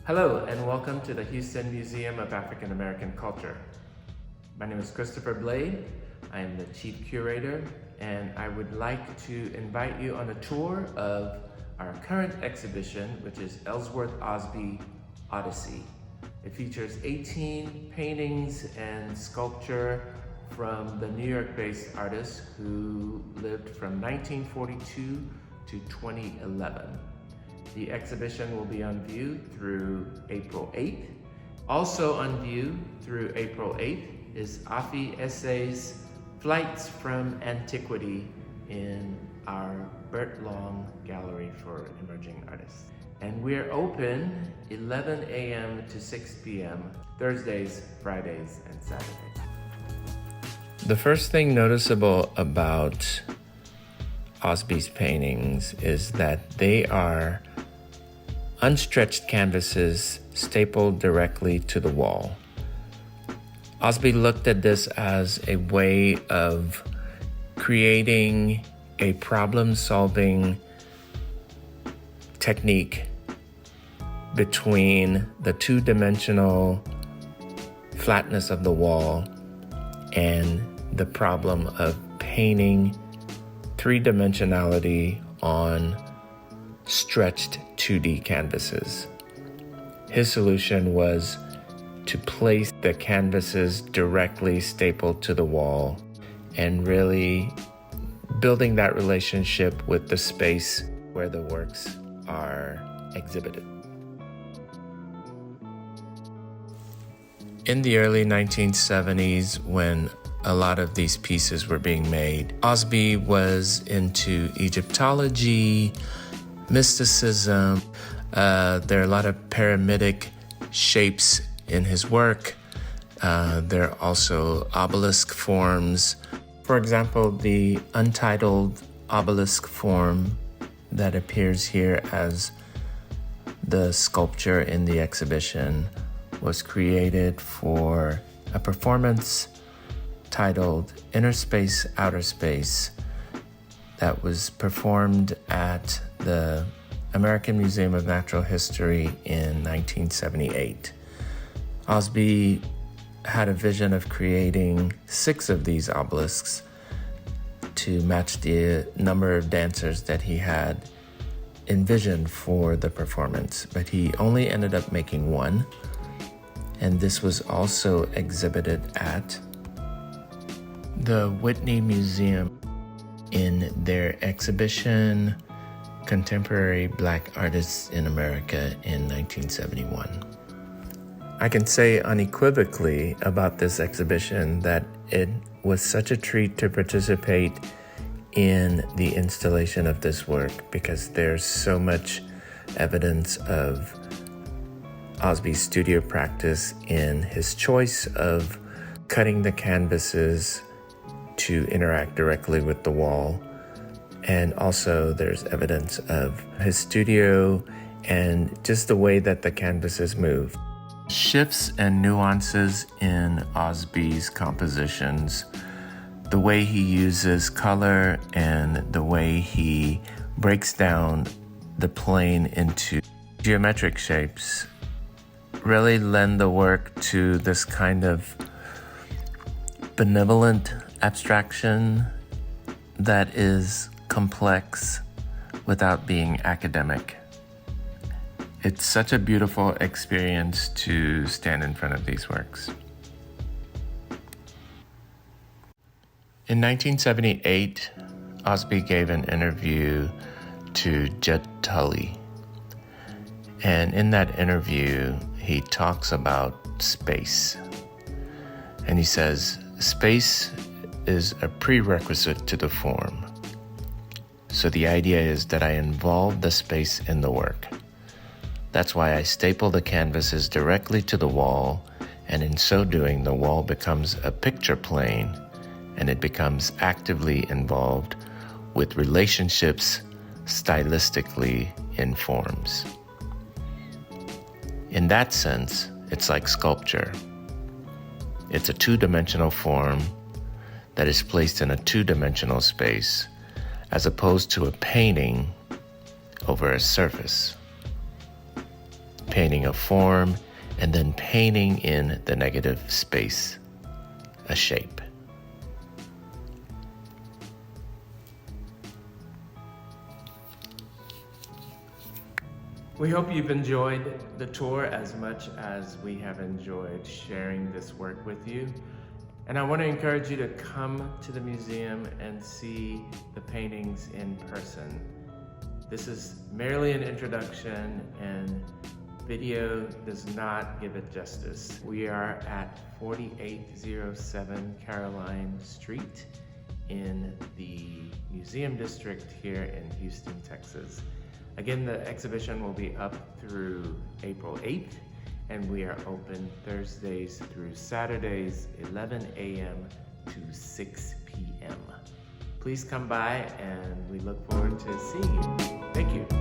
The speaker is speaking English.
Hello and welcome to the Houston Museum of African American Culture. My name is Christopher Blade. I am the Chief Curator and I would like to invite you on a tour of our current exhibition, which is Ellsworth Ausby Odyssey. It features 18 paintings and sculpture from the New York-based artist who lived from 1942 to 2011. The exhibition will be on view through April 8th. Also on view through April 8th is Afi Essay's Flights from Antiquity in our Bert Long Gallery for Emerging Artists. And we're open 11 a.m. to 6 p.m. Thursdays, Fridays, and Saturdays. The first thing noticeable about Ausby's paintings is that they are unstretched canvases stapled directly to the wall. Ausby looked at this as a way of creating a problem-solving technique between the two-dimensional flatness of the wall and the problem of painting three-dimensionality on stretched 2D canvases. His solution was to place the canvases directly stapled to the wall and really building that relationship with the space where the works are exhibited. In the early 1970s, when a lot of these pieces were being made, Ausby was into Egyptology, mysticism. There are a lot of pyramidic shapes in his work. There are also obelisk forms. For example, the Untitled obelisk form that appears here as the sculpture in the exhibition was created for a performance titled Inner Space, Outer Space that was performed at the American Museum of Natural History in 1978. Ausby had a vision of creating 6 of these obelisks to match the number of dancers that he had envisioned for the performance, but he only ended up making 1. And this was also exhibited at the Whitney Museum in their exhibition, Contemporary Black Artists in America in 1971. I can say unequivocally about this exhibition that it was such a treat to participate in the installation of this work because there's so much evidence of Ausby's studio practice in his choice of cutting the canvases to interact directly with the wall. And also there's evidence of his studio and just the way that the canvases move. Shifts and nuances in Ausby's compositions, the way he uses color and the way he breaks down the plane into geometric shapes really lend the work to this kind of benevolent abstraction that is complex without being academic. It's such a beautiful experience to stand in front of these works. In 1978, Ausby gave an interview to Judd Tully. And in that interview, he talks about space. And he says, space is a prerequisite to the form. So the idea is that I involve the space in the work. That's why I staple the canvases directly to the wall, and in so doing, the wall becomes a picture plane, and it becomes actively involved with relationships stylistically in forms. In that sense, it's like sculpture. It's a two-dimensional form that is placed in a two-dimensional space, as opposed to a painting over a surface. painting a form, and then painting in the negative space a shape. We hope you've enjoyed the tour as much as we have enjoyed sharing this work with you. And I want to encourage you to come to the museum and see the paintings in person. This is merely an introduction, and video does not give it justice. We are at 4807 Caroline Street in the Museum District here in Houston, Texas. Again, the exhibition will be up through April 8th, and we are open Thursdays through Saturdays, 11 a.m. to 6 p.m. Please come by, and we look forward to seeing you. Thank you.